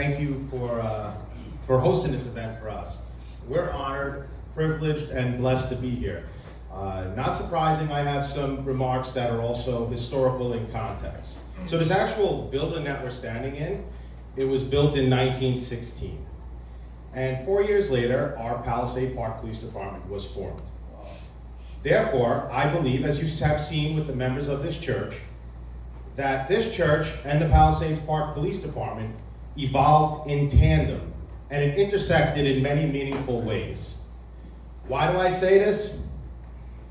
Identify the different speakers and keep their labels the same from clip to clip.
Speaker 1: thank you for hosting this event for us. We're honored, privileged, and blessed to be here. Not surprising, I have some remarks that are also historical in context. So this actual building that we're standing in, it was built in 1916. And 4 years later, our Palisade Park Police Department was formed. Therefore, I believe, as you have seen with the members of this church, that this church and the Palisades Park Police Department evolved in tandem, and it intersected in many meaningful ways. Why do I say this?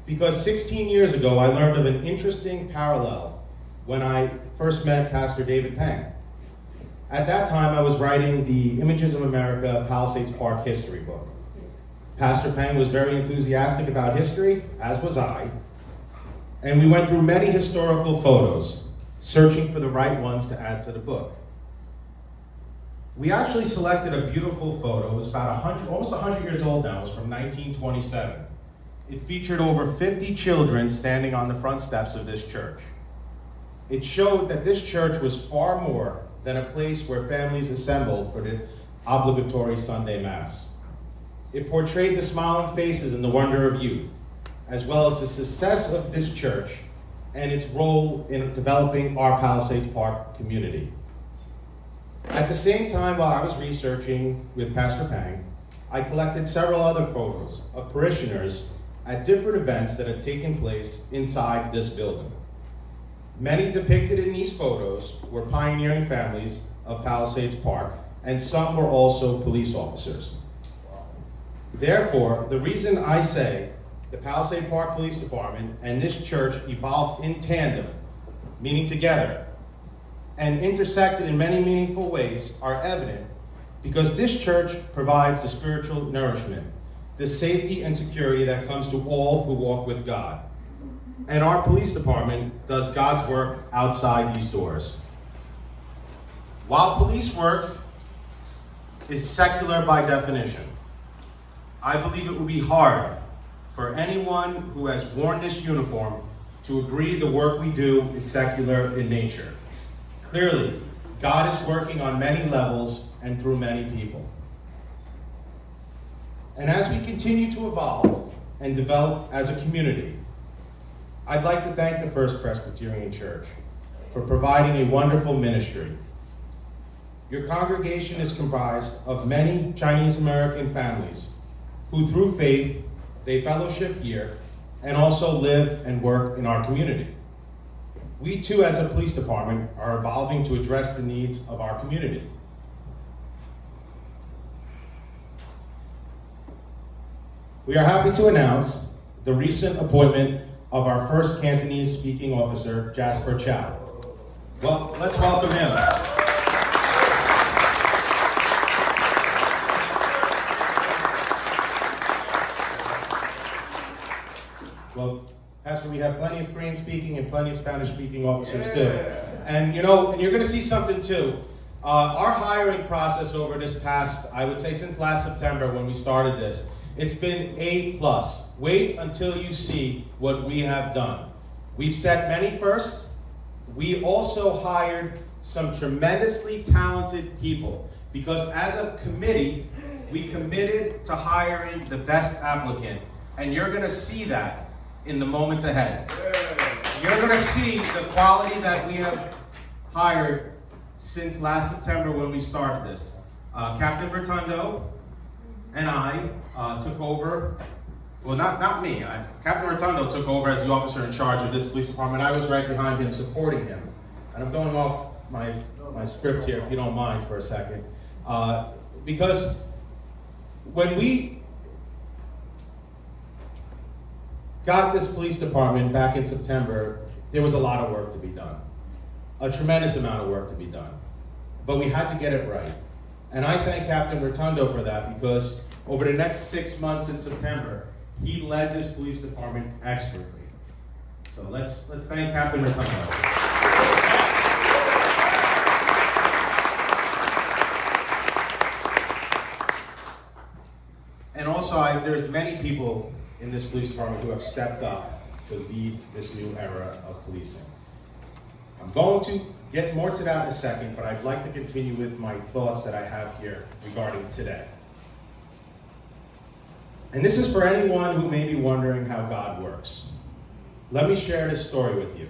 Speaker 1: Because 16 years ago, I learned of an interesting parallel when I first met Pastor David Peng. At that time, I was writing the Images of America Palisades Park history book. Pastor Peng was very enthusiastic about history, as was I, and we went through many historical photos, searching for the right ones to add to the book. We actually selected a beautiful photo. It was about almost 100 years old now. It was from 1927. It featured over 50 children standing on the front steps of this church. It showed that this church was far more than a place where families assembled for the obligatory Sunday Mass. It portrayed the smiling faces and the wonder of youth, as well as the success of this church and its role in developing our Palisades Park community. At the same time, while I was researching with Pastor Pang, I collected several other photos of parishioners at different events that had taken place inside this building. Many depicted in these photos were pioneering families of Palisades Park, and some were also police officers. Therefore, the reason I say the Palisade Park Police Department and this church evolved in tandem, meaning together, and intersected in many meaningful ways are evident because this church provides the spiritual nourishment, the safety and security that comes to all who walk with God. And our police department does God's work outside these doors. While police work is secular by definition, I believe it would be hard for anyone who has worn this uniform to agree the work we do is secular in nature. Clearly, God is working on many levels and through many people. And as we continue to evolve and develop as a community, I'd like to thank the First Presbyterian Church for providing a wonderful ministry. Your congregation is comprised of many Chinese American families who through faith, they fellowship here and also live and work in our community. We too, as a police department, are evolving to address the needs of our community. We are happy to announce the recent appointment of our first Cantonese speaking officer, Jasper Chow. Well, let's welcome him. Well, Pastor, we have plenty of Korean speaking and plenty of Spanish speaking officers too. And you know, and you're going to see something too. Our hiring process over this past, I would say since last September when we started this, it's been A+. Wait until you see what we have done. We've set many firsts. We also hired some tremendously talented people because as a committee, we committed to hiring the best applicant. And you're going to see that in the moments ahead. You're going to see the quality that we have hired since last September when we started this. Captain Rotundo and I took over, well not me, Captain Rotundo took over as the officer in charge of this police department. I was right behind him supporting him. And I'm going off my script here if you don't mind for a second. Because when we got this police department back in September, there was a lot of work to be done. A tremendous amount of work to be done. But we had to get it right. And I thank Captain Rotundo for that because over the next 6 months in September, he led this police department expertly. So let's thank Captain Rotundo. And also, there's many people in this police department who have stepped up to lead this new era of policing. I'm going to get more to that in a second, but I'd like to continue with my thoughts that I have here regarding today. And this is for anyone who may be wondering how God works. Let me share this story with you.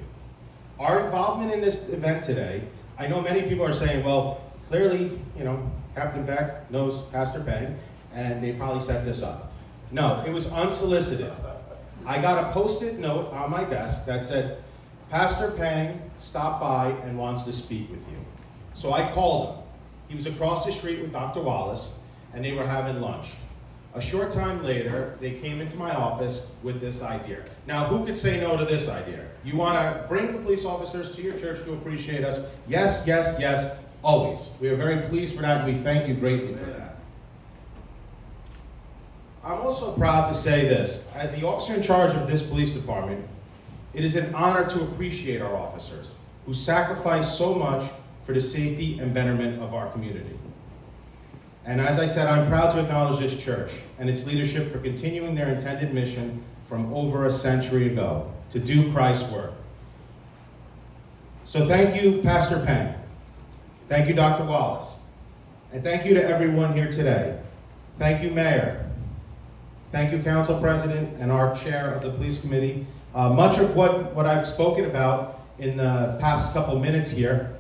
Speaker 1: Our involvement in this event today, I know many people are saying, well, clearly, Captain Beck knows Pastor Peng, and they probably set this up. No, it was unsolicited. I got a post-it note on my desk that said, Pastor Peng stopped by and wants to speak with you. So I called him. He was across the street with Dr. Wallace, and they were having lunch. A short time later, they came into my office with this idea. Now, who could say no to this idea? You want to bring the police officers to your church to appreciate us? Yes, yes, yes, always. We are very pleased for that, and we thank you greatly for that. I'm also proud to say this. As the officer in charge of this police department, it is an honor to appreciate our officers who sacrifice so much for the safety and betterment of our community. And as I said, I'm proud to acknowledge this church and its leadership for continuing their intended mission from over a century ago, to do Christ's work. So thank you, Pastor Peng. Thank you, Dr. Wallace. And thank you to everyone here today. Thank you, Mayor. Thank you, Council President and our Chair of the Police Committee. Much of what I've spoken about in the past couple minutes here